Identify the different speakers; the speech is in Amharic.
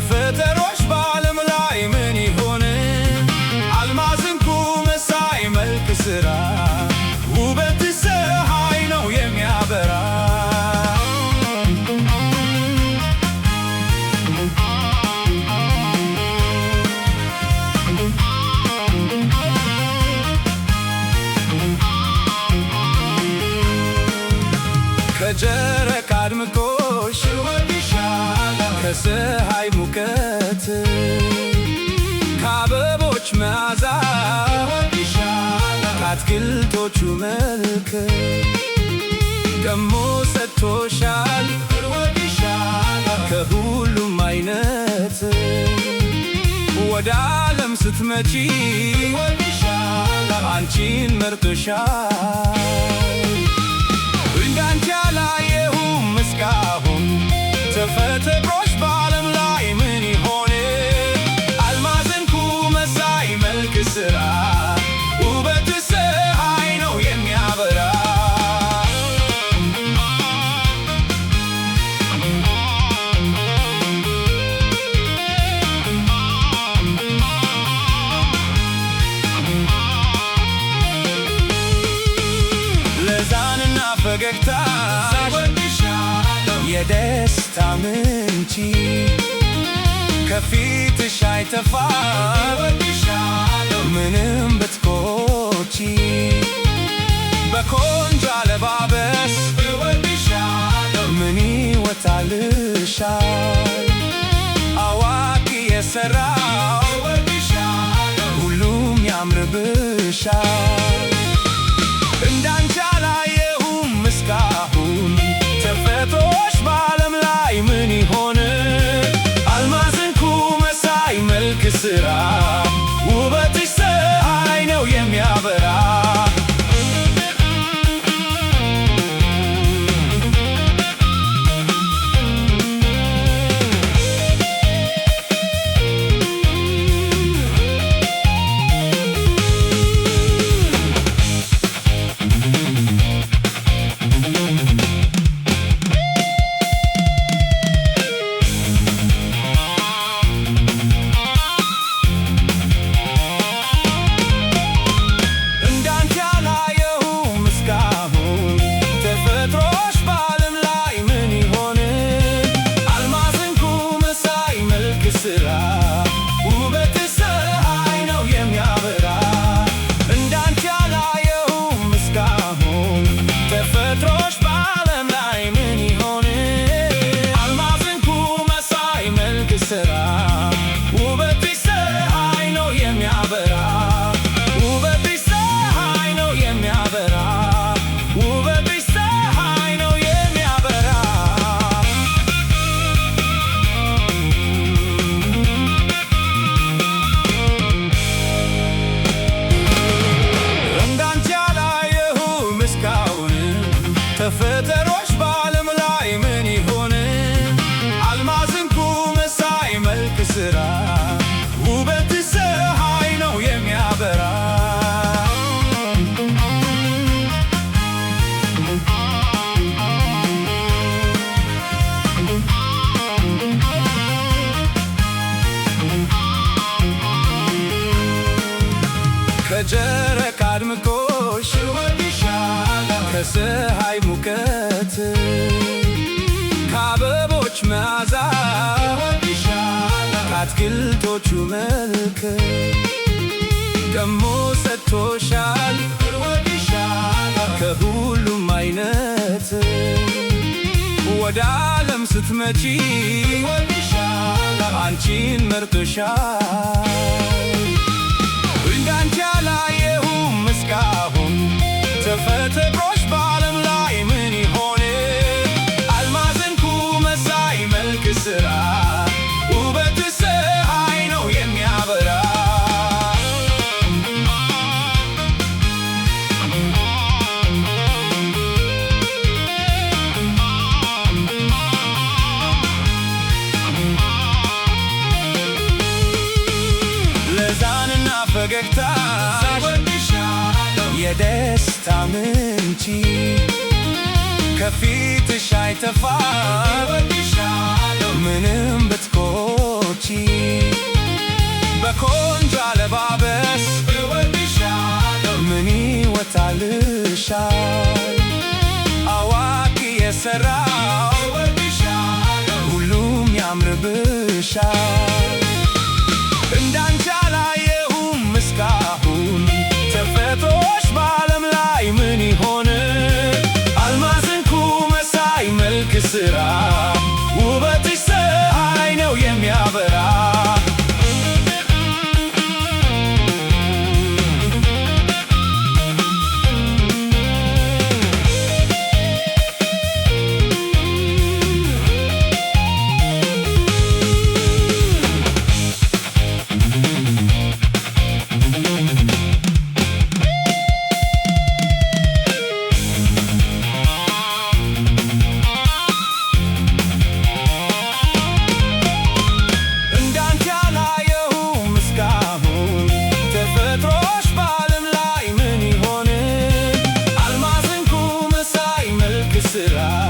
Speaker 1: ተፈጥሮሽ በዓለም ላይ ምን ይሆን? አልማዝ ዕንቁ መሳይ መልክ ሥራ ውበትሽ ፀሐይ ነው የሚያበራ። ከጨረቃ አድምቆሽ እወድሻለሁ፣ ከፀሐይ ሙቀት ከአበቦች መዓዛ እወድሻለሁ፣ ከአትክልቶቹ መልክ ደሞ ሰጥቶሻል እወድሻለሁ፣ ከሁሉም አይነት ወደ ዓለም ስትመጪ እወድሻለሁ፣ አንቺን መርጦሻል። እንዳንቺ አላየሁም እስካሁን ተፈጥሮሽ በዓለም ላይ ምን ይሆን? አልማዝ ዕንቁ መሳይ መልክ ሥራ ውበትሽ ፀሐይ ነው የሚያበራ። ለዛንና ፈገግታ የደስታ ምንጭ ከፊትሽ አይተፋ ምንም ብትኮቺ በቆንጆ አለባበስ ምን ይወጣልሻል? አዋቂ የሠራው ሁሉም ያምርብሻል። እንዳንቺ አላየሁም እስካሁን ተፈጥሮሽ በዓለም ላይ ምን ይሆን? አልማዝ ዕንቁ መሳይ መልክ ሥራ ውበትሽ ፀሐይ ነው የሚያበራ። ተፈጥሮሽ በዓለም ላይ ምን ይሆን? አልማዝ ዕንቁ መሳይ መልክ ሥራ ውበትሽ ፀሐይ ነው የሚያበራ። ከጨረቃ አድምቆሽ እወድሻለሁ፣ ከፀሐይ ሙቀት ከአበቦች መዓዛ እወድሻለሁ፣ ከአትክልቶቹ መልክ ደሞ ሰጥቶሻል እወድሻለሁ፣ ከሁሉም አይነት ወደ ዓለም ስትመጪ እወድሻለሁ፣ አንቺን መርጦሻል። እንዳንቺ አላየሁም እስካሁን ተፈጥሮሽ በዓለም ላይ ምን ይሆን? አልማዝ ዕንቁ መሳይ መልክ ሥራ ውበትሽ ፀሐይ ነው የሚያበራ። ለዛንና ፈገግታ የደስታ ምንጭ ከፊትሽ አይተፋም ምንም ብትኮቺ በቆንጆ አለባበስ ምን ይወጣልሻል? አዋቂ የሠራው ሁሉም ያምርብሻል። እንዳንቺ አላየሁም እስካሁን ተፈጥሮሽ በዓለም ላይ ምን ይሆን? አልማዝ ዕንቁ መሳይ መልክ ሥራ ውበትሽ ፀሐይ ነው የሚያበራ። Será